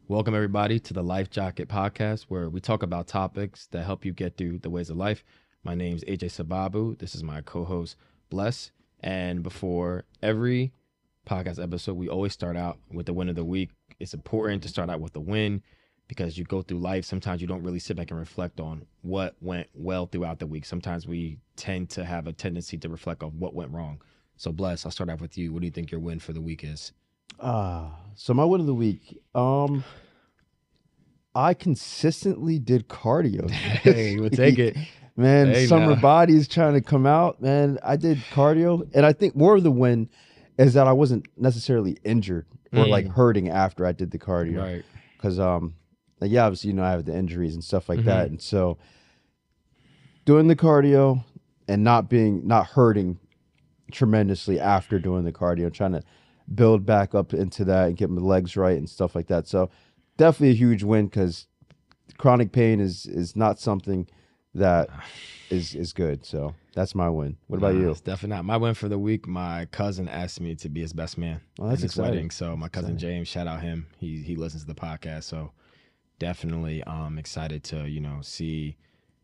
Welcome, everybody, to the Life Jacket podcast, where we talk about topics that help you get through the ways of life. My name is AJ Sababu. This is my co host, Bless. And before every podcast episode, we always start out with the win of the week. It's important to start out with the win because you go through life. Sometimes you don't really sit back and reflect on what went well throughout the week. Sometimes we tend to have a tendency to reflect on what went wrong. So, Bless, I'll start off with you. What do you think your win for the week is? So my win of the week. I consistently did cardio. Hey, we'll take it. Man, Hey, summer now. body is trying to come out. Man, I did cardio, and I think more of the win is that I wasn't necessarily injured or like hurting after I did the cardio. Right. Because like, yeah, obviously I have the injuries and stuff like that, Mhm. and so doing the cardio and not hurting tremendously after doing the cardio, trying to build back up into that and get my legs right and stuff like that. So definitely a huge win because chronic pain is not something that is good. So that's my win. What about you? It's definitely not. My win for the week, my cousin asked me to be his best man Oh, that's at his exciting. wedding. So my cousin Exciting. James, shout out him. He listens to the podcast. So definitely excited to, see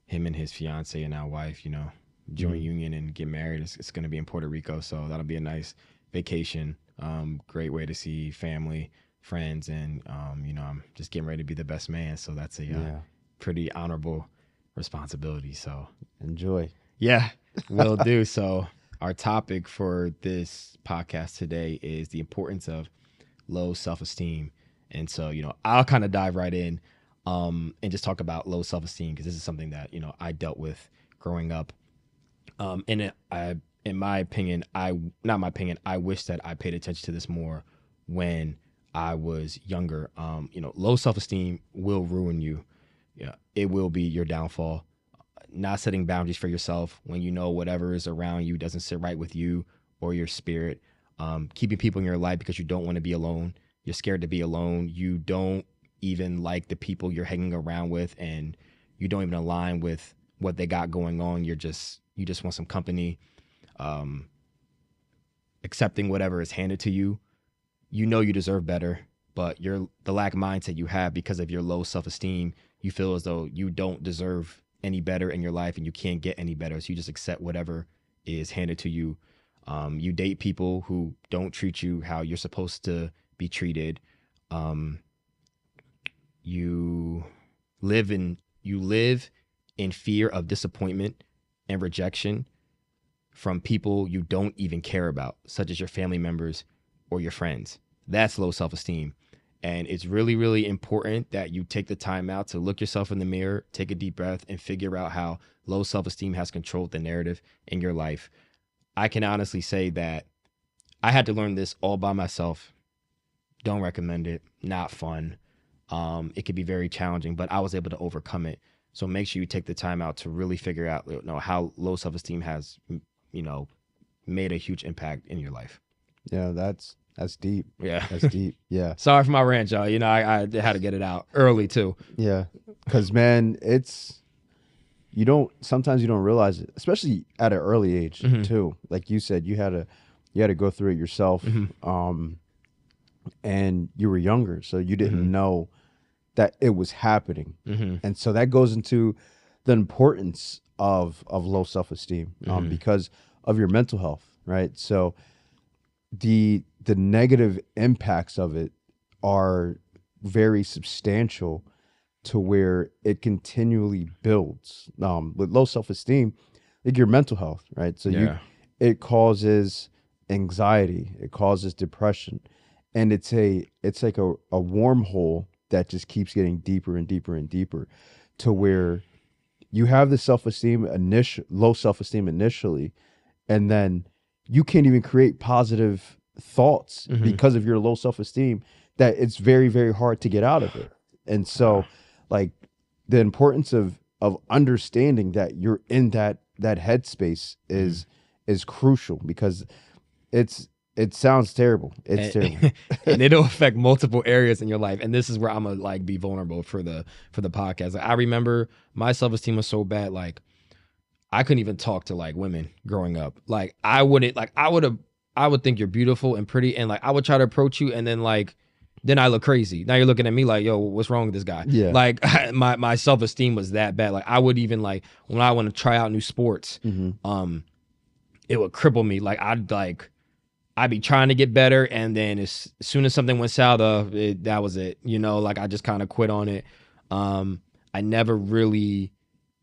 him and his fiance and now wife, join Mhm. union and get married. It's gonna be in Puerto Rico. So that'll be a nice vacation. Great way to see family, friends, and I'm just getting ready to be the best man. So that's a Yeah. pretty honorable responsibility. So Enjoy. yeah, will do. So, our topic for this podcast today is the importance of low self esteem. And so, I'll kind of dive right in and just talk about low self esteem because this is something that, I dealt with growing up. In my opinion, not my opinion, I wish that I paid attention to this more when I was younger. Low self esteem will ruin you. Yeah, it will be your downfall. Not setting boundaries for yourself when you know whatever is around you doesn't sit right with you or your spirit. Keeping people in your life because you don't want to be alone. You're scared to be alone. You don't even like the people you're hanging around with, and you don't even align with what they got going on. You just want some company. Um, Accepting whatever is handed to you. You know you deserve better, but the lack of mindset you have because of your low self esteem. You feel as though you don't deserve any better in your life and you can't get any better. So you just accept whatever is handed to you. You date people who don't treat you how you're supposed to be treated. Um, you you live in fear of disappointment and rejection from people you don't even care about, such as your family members or your friends. That's low self-esteem. And it's really, really important that you take the time out to look yourself in the mirror, take a deep breath, and figure out how low self-esteem has controlled the narrative in your life. I can honestly say that I had to learn this all by myself. Don't recommend it. Not fun. It could be very challenging, but I was able to overcome it. So make sure you take the time out to really figure out, how low self-esteem has, you know, made a huge impact in your life. Yeah, that's deep. Yeah. That's deep. Yeah. Sorry for my rant, y'all. I had to get it out early too. Yeah. Because man, sometimes you don't realize it, especially at an early age too. Like you said, you had to go through it yourself. And you were younger, so you didn't know that it was happening. And so that goes into the importance of low self-esteem because of your mental health, right? So the negative impacts of it are very substantial to where it continually builds. With low self-esteem, like your mental health, right? So Yeah. it causes anxiety, it causes depression, and it's like a wormhole that just keeps getting deeper and deeper and deeper to where you have the low self-esteem initially, and then you can't even create positive thoughts because of your low self-esteem, that it's very, very hard to get out of it. And so like the importance of understanding that you're in that headspace is crucial because it sounds terrible. It's terrible. And it'll affect multiple areas in your life. And this is where I'm gonna like be vulnerable for the podcast. Like, I remember my self-esteem was so bad, like I couldn't even talk to like women growing up. Like I would think you're beautiful and pretty, and like I would try to approach you, and then like then I look crazy. Now you're looking at me like, yo, what's wrong with this guy? Yeah. Like my self-esteem was that bad. Like I would even like when I want to try out new sports, it would cripple me. Like I'd be trying to get better, and then as soon as something went south, that was it. You know, like I just kind of quit on it. I never really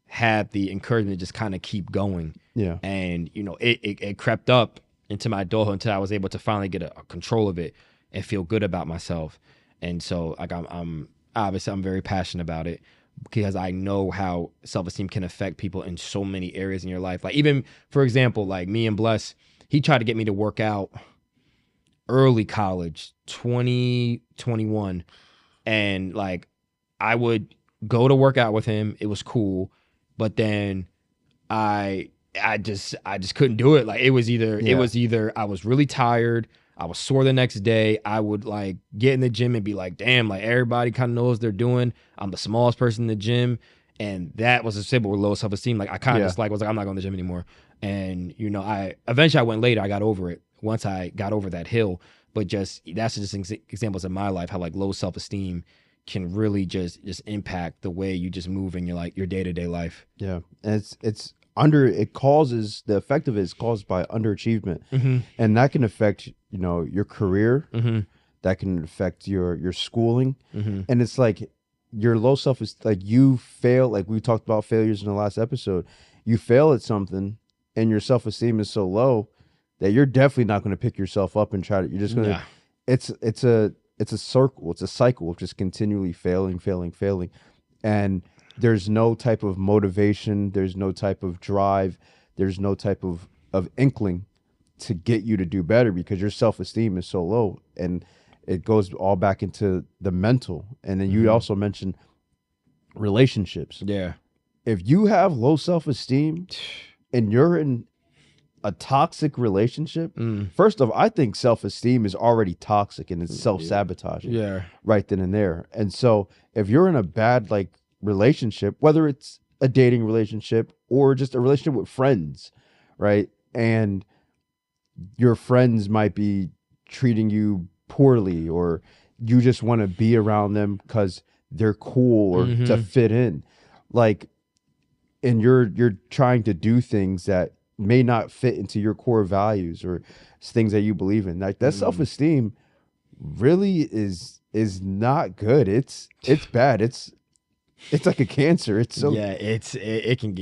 had the encouragement to just kind of keep going. Yeah. And you know, it crept up into my adulthood until I was able to finally get a control of it and feel good about myself. And so like I'm obviously I'm very passionate about it because I know how self-esteem can affect people in so many areas in your life. Like even for example, like me and Bless, he tried to get me to work out early college, 2021, and like I would go to work out with him. It was cool, but then I I just couldn't do it. Like it was either I was really tired, I was sore the next day. I would like get in the gym and be like, damn, like everybody kind of knows what they're doing. I'm the smallest person in the gym. And that was a symbol with low self-esteem. Like I kind of just like was like, I'm not going to the gym anymore. And you know, I eventually I went later. I got over it once I got over that hill. But just that's just examples in my life how like low self-esteem can really just impact the way you just move in your like your day-to-day life. Yeah. And it's under it causes the effect of it is caused by underachievement. And that can affect, you know, your career. That can affect your schooling. And it's like your low self is like you fail, like we talked about failures in the last episode. You fail at something and your self-esteem is so low that you're definitely not going to pick yourself up and try to, you're just going to, it's a circle, it's a cycle of just continually failing. And there's no type of motivation, there's no type of drive, there's no type of inkling to get you to do better because your self-esteem is so low. And it goes all back into the mental. And then you also mentioned relationships. Yeah. If you have low self-esteem and you're in a toxic relationship, first off, I think self-esteem is already toxic and it's self-sabotaging. Yeah. Right then and there. And so if you're in a bad like relationship, whether it's a dating relationship or just a relationship with friends, right? And your friends might be treating you poorly or you just want to be around them because they're cool or to fit in. Like, and you're trying to do things that may not fit into your core values or things that you believe in. Like that self-esteem really is not good. It's bad. It's like a cancer. It's so it can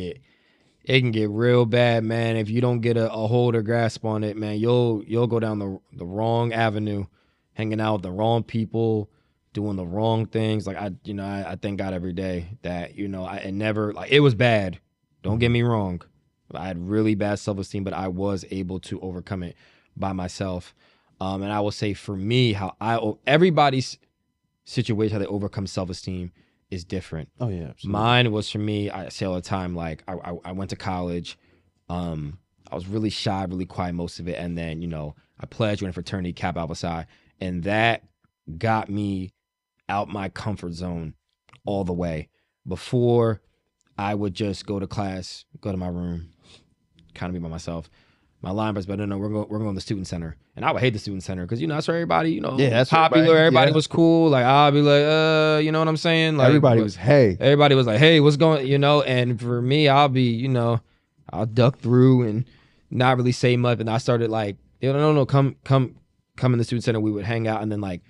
get real bad, man. If you don't get a hold or grasp on it, man, you'll go down the wrong avenue, hanging out with the wrong people, doing the wrong things. Like I thank God every day that, you know, I never like it was bad. Don't get me wrong. I had really bad self-esteem, but I was able to overcome it by myself. And I will say for me, everybody's situation, how they overcome self-esteem is different. Oh yeah, absolutely. Mine was for me, I say all the time, like I went to college. I was really shy, really quiet most of it. And then, you know, I pledged, went fraternity, Kappa Alpha Psi. And that got me out my comfort zone all the way. Before, I would just go to class, go to my room, kind of be by myself. My line was, but no, we're going to the student center. And I would hate the student center because, you know, that's where everybody, you know, that's popular. Everybody was cool. Like, I'll be like, you know what I'm saying? Like, everybody was like, hey, what's going, you know? And for me, I'll be, you know, I'll duck through and not really say much. And I started like, no, come in the student center. We would hang out. And then like,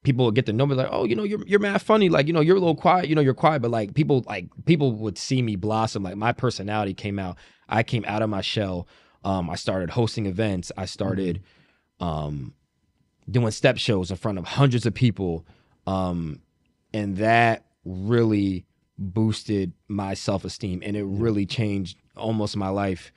people would get to know me like, oh, you know, you're mad funny. Like, you know, you're a little quiet, you know, you're quiet. But like people would see me blossom. Like my personality came out. I came out of my shell. I started hosting events. I started doing step shows in front of hundreds of people. And that really boosted my self-esteem. And it really changed almost my life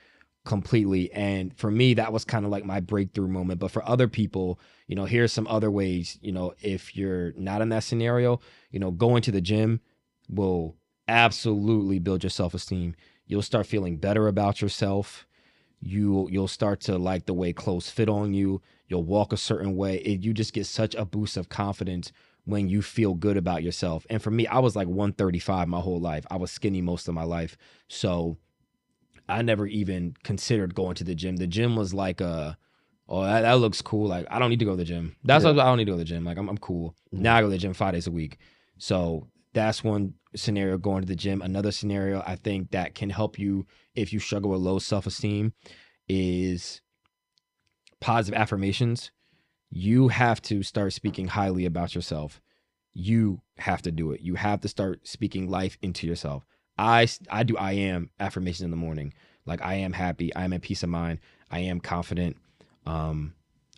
completely. And for me, that was kind of like my breakthrough moment. But for other people, you know, here's some other ways, you know, if you're not in that scenario, you know, going to the gym will absolutely build your self-esteem. You'll start feeling better about yourself. You'll start to like the way clothes fit on you. You'll walk a certain way. You just get such a boost of confidence when you feel good about yourself. And for me, I was like 135 my whole life. I was skinny most of my life. So I never even considered going to the gym. The gym was like a Oh, that looks cool. Like, I don't need to go to the gym. That's Yeah. what I don't need to go to the gym. Like, I'm cool. Mhm. Now I go to the gym 5 days a week. So that's one scenario, going to the gym. Another scenario I think that can help you if you struggle with low self-esteem is positive affirmations. You have to start speaking highly about yourself. You have to do it. You have to start speaking life into yourself. I do I am affirmations in the morning. Like, I am happy, I am at peace of mind, I am confident. Um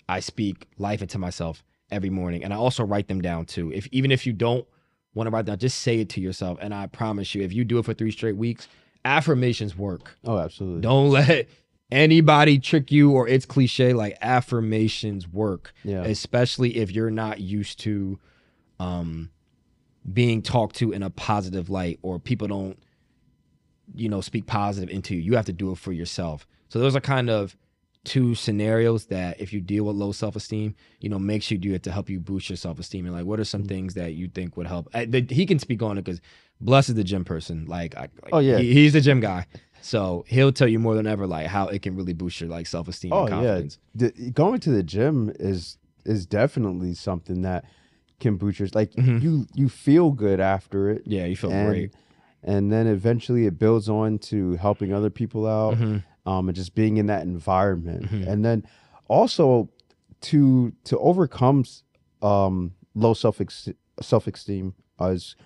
I speak life into myself every morning, and I also write them down too. If even if you don't want to write down, just say it to yourself, and I promise you, if you do it for 3 straight weeks, affirmations work. Oh, absolutely. Don't let anybody trick you, or it's cliche. Like, affirmations work, Yeah. especially if you're not used to um being talked to in a positive light, or people don't, speak positive into you. You have to do it for yourself. So those are kind of two scenarios that, if you deal with low self-esteem, makes you do it to help you boost your self-esteem. And like, what are some Mhm. things that you think would help? He can speak on it because Bless is the gym person. Oh yeah. He's the gym guy. So he'll tell you more than ever, like, how it can really boost your like self-esteem and Oh yeah. confidence. Going to the gym is definitely something that can boost your like Hmm. you feel good after it, Yeah, you feel and great. then eventually it builds on to helping other people out, Hmm. and just being in that environment, Hmm. and then also to overcome low self esteem is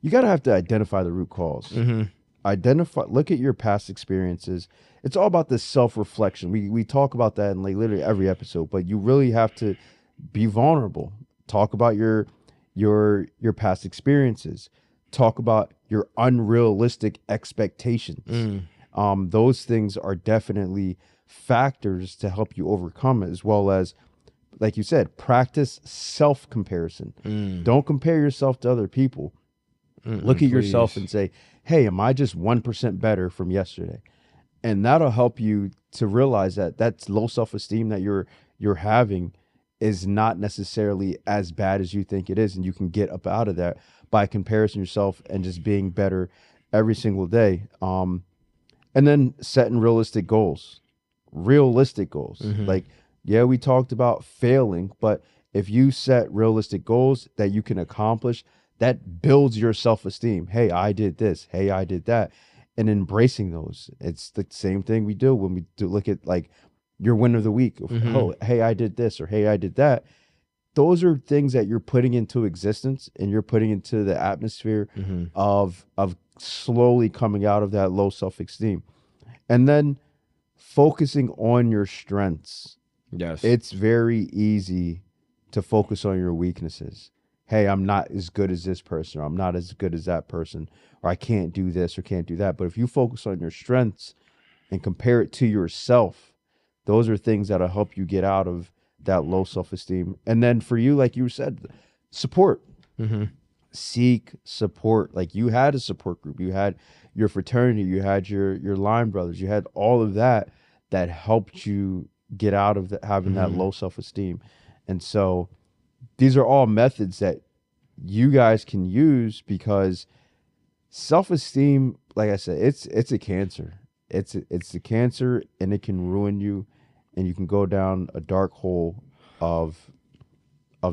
you got to have to identify the root cause. Hmm. Identify, look at your past experiences. It's all about this self reflection. We talk about that in like literally every episode, but you really have to be vulnerable. Talk about your past experiences. Talk about your unrealistic expectations. Mm. Those things are definitely factors to help you overcome it, as well as, like you said, practice self comparison. Mm. Don't compare yourself to other people. Look Mm-mm, at yourself please. and say, hey, am I just 1% better from yesterday? And that'll help you to realize that that's low self-esteem that you're having is not necessarily as bad as you think it is, and you can get up out of that by comparison yourself and just being better every single day. And then setting realistic goals. Hmm. Like, yeah, we talked about failing, but if you set realistic goals that you can accomplish, that builds your self-esteem. Hey, I did this. Hey, I did that. And embracing those. It's the same thing we do when we do look at like your win of the week. Hmm. Oh, hey, I did this, or hey, I did that. Those are things that you're putting into existence and you're putting into the atmosphere Hmm. of slowly coming out of that low self-esteem. And then focusing on your strengths. Yes. It's very easy to focus on your weaknesses. Hey, I'm not as good as this person, or I'm not as good as that person, or I can't do this or can't do that. But if you focus on your strengths and compare it to yourself, those are things that'll help you get out of that low self esteem. And then for you, like you said, support. Hmm. Seek support. Like you had a support group, you had your fraternity, you had your line brothers, you had all of that that helped you get out of having that Hmm. low self-esteem. And so these are all methods that you guys can use, because self-esteem, like I said, it's a cancer. It's a cancer, and it can ruin you, and you can go down a dark hole of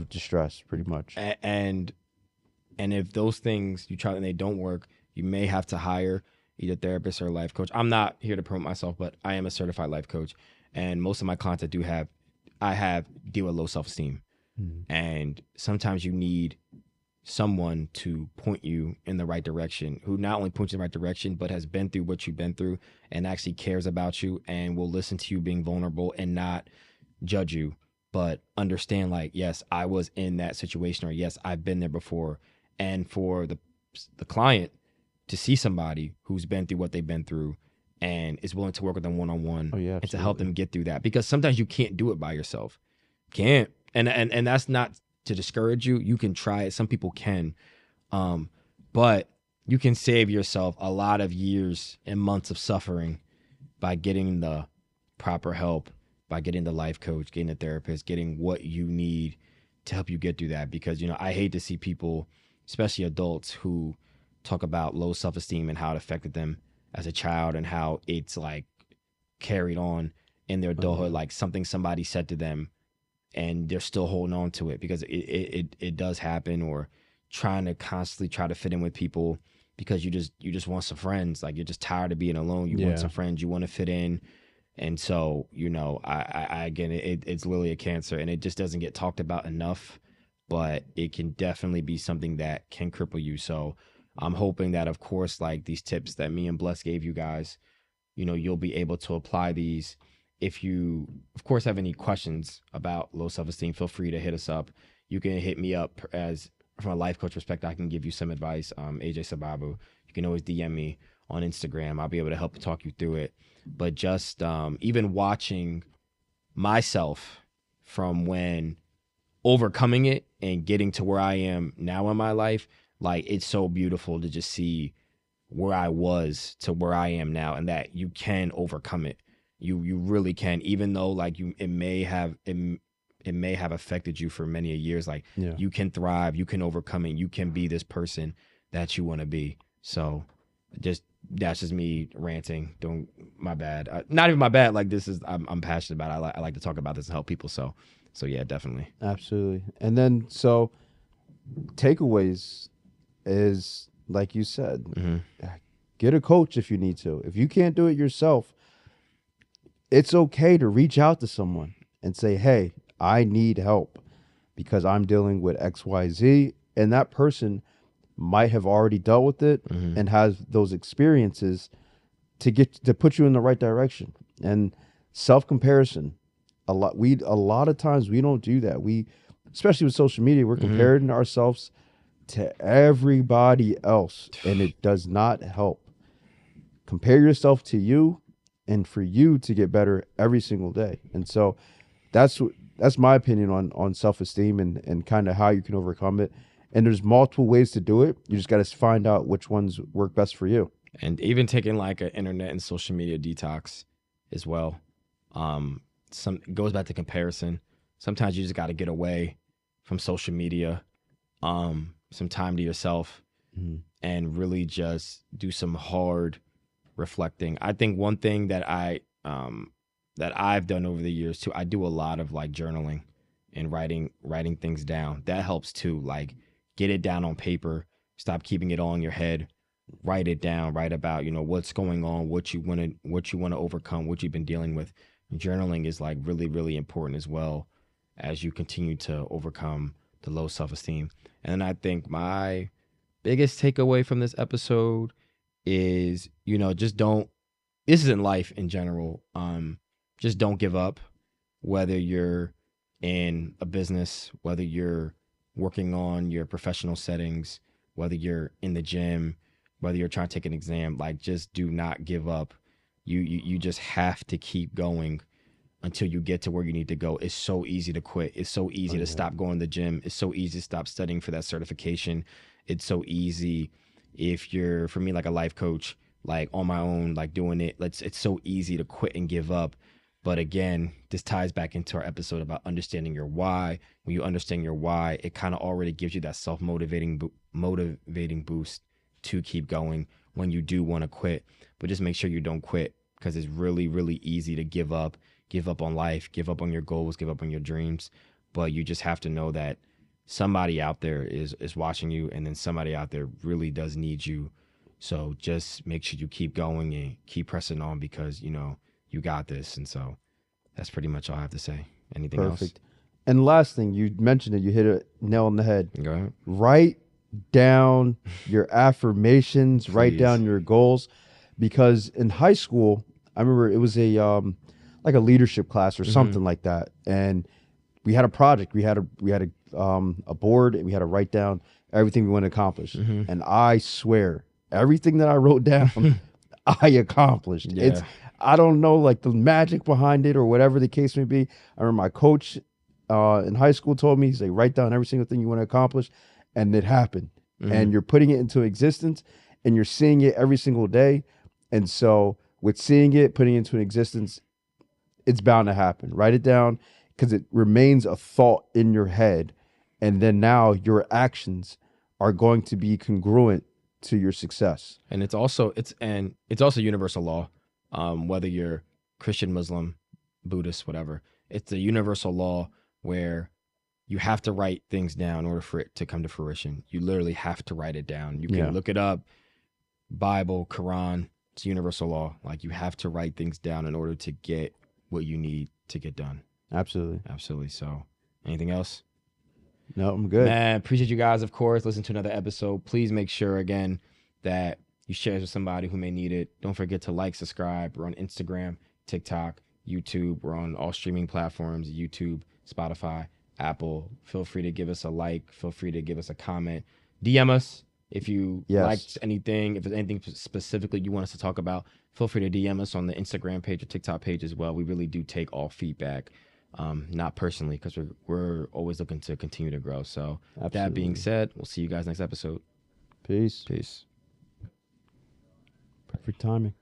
distress pretty much. And if those things you try and they don't work, you may have to hire either therapist or a life coach. I'm not here to promote myself, but I am a certified life coach, and most of my clients I have deal with low self esteem, Mhm. and sometimes you need someone to point you in the right direction, who not only points you in the right direction, but has been through what you've been through and actually cares about you and will listen to you being vulnerable and not judge you, but understand, like, yes, I was in that situation, or yes, I've been there before. And for the client to see somebody who's been through what they've been through and is willing to work with them one on one Oh yeah, and to help absolutely. them get through that, because sometimes you can't do it by yourself. Can't. And that's not to discourage you. You can try it. Some people can. Um, but you can save yourself a lot of years and months of suffering by getting the proper help, by getting the life coach, getting a therapist, getting what you need to help you get through that. Because, I hate to see people, especially adults, who talk about low self esteem and how it affected them as a child and how it's like carried on in their Oh adulthood, yeah. like something somebody said to them and they're still holding on to it because it does happen, or trying to constantly try to fit in with people because you just want some friends, like you're just tired of being alone, you want Yeah. some friends, you want to fit in. And so, I again, it's literally a cancer, and it just doesn't get talked about enough, but it can definitely be something that can cripple you. So I'm hoping that, of course, like these tips that me and Bless gave you guys, you'll be able to apply these. If you, of course, have any questions about low self-esteem, feel free to hit us up. You can hit me up as from a life coach perspective. I can give you some advice. AJ Sababu. You can always DM me on Instagram. I'll be able to help talk you through it. But just even watching myself from when overcoming it and getting to where I am now in my life, like it's so beautiful to just see where I was to where I am now, and that you can overcome it. You really can, even though like it may have affected you for many years. Like Yeah. you can thrive, you can overcome it, you can be this person that you want to be. So just that's just me ranting. Don't my bad. Not even my bad. Like this is I'm passionate about it. I like to talk about this and help people. So yeah, definitely. Absolutely. And then so takeaways is like you said, Hmm. get a coach if you need to. If you can't do it yourself, it's okay to reach out to someone and say, "Hey, I need help because I'm dealing with XYZ." And that person might have already dealt with it Hmm. and has those experiences to put you in the right direction. And self-comparison, a lot of times we don't do that. We, especially with social media, we're Hmm. comparing ourselves to everybody else, and it does not help. Compare yourself to you, and for you to get better every single day. And so that's my opinion on self-esteem and kind of how you can overcome it. And there's multiple ways to do it. You just got to find out which ones work best for you. And even taking like an internet and social media detox as well. Some it goes back to comparison. Sometimes you just got to get away from social media, some time to yourself, Mhm. and really just do some hard reflecting. I think one thing that I've done over the years too, I do a lot of like journaling and writing things down. That helps too. Like get it down on paper. Stop keeping it all in your head. Write it down. Write about what's going on, what you want to overcome, what you've been dealing with. Journaling is like really really important as well as you continue to overcome the low self esteem. And I think my biggest takeaway from this episode is just don't, this is in life in general, just don't give up, whether you're in a business, whether you're working on your professional settings, whether you're in the gym, whether you're trying to take an exam, like just do not give up. You just have to keep going until you get to where you need to go. It's so easy to quit. It's so Oh easy to yeah. stop going to the gym. It's so easy to stop studying for that certification. It's so easy if you're, for me, like a life coach, like on my own, like doing it. It's so easy to quit and give up. But again, this ties back into our episode about understanding your why. When you understand your why, it kind of already gives you that motivating boost to keep going when you do want to quit. But just make sure you don't quit, because it's really, really easy to give up on life, give up on your goals, give up on your dreams. But you just have to know that somebody out there is watching you, and then somebody out there really does need you. So just make sure you keep going and keep pressing on, because you got this. And so that's pretty much all I have to say. Anything else? Perfect. And last thing, you mentioned it, you hit a nail on the head. Go ahead. Write down your affirmations, write Please. down your goals. Because in high school, I remember it was a like a leadership class or Mm-hmm. something like that. And we had a project. We had a board, and we had to write down everything we want to accomplish. Mm-hmm. And I swear, everything that I wrote down, I accomplished. It's Yeah. I don't know like the magic behind it or whatever the case may be. I remember my coach in high school told me, he's like, write down every single thing you want to accomplish, and it happened. Mm-hmm. And you're putting it into existence, and you're seeing it every single day. And so with seeing it, putting it into existence, it's bound to happen. Write it down because it remains a thought in your head. And then now your actions are going to be congruent to your success. And it's also universal law. Whether you're Christian, Muslim, Buddhist, whatever. It's a universal law where you have to write things down in order for it to come to fruition. You literally have to write it down. You can Yeah. look it up, Bible, Quran, it's a universal law. Like you have to write things down in order to get what you need to get done. Absolutely. Absolutely. So, anything else? No, I'm good. Man, appreciate you guys, of course. Listen to another episode. Please make sure, again, that you share it with somebody who may need it. Don't forget to like, subscribe. We're on Instagram, TikTok, YouTube. We're on all streaming platforms, YouTube, Spotify, Apple. Feel free to give us a like. Feel free to give us a comment. DM us if you Yes. liked anything. If there's anything specifically you want us to talk about, feel free to DM us on the Instagram page or TikTok page as well. We really do take all feedback. Not personally, because we're always looking to continue to grow. So that being Absolutely. said, we'll see you guys next episode. Peace. Peace. Perfect timing.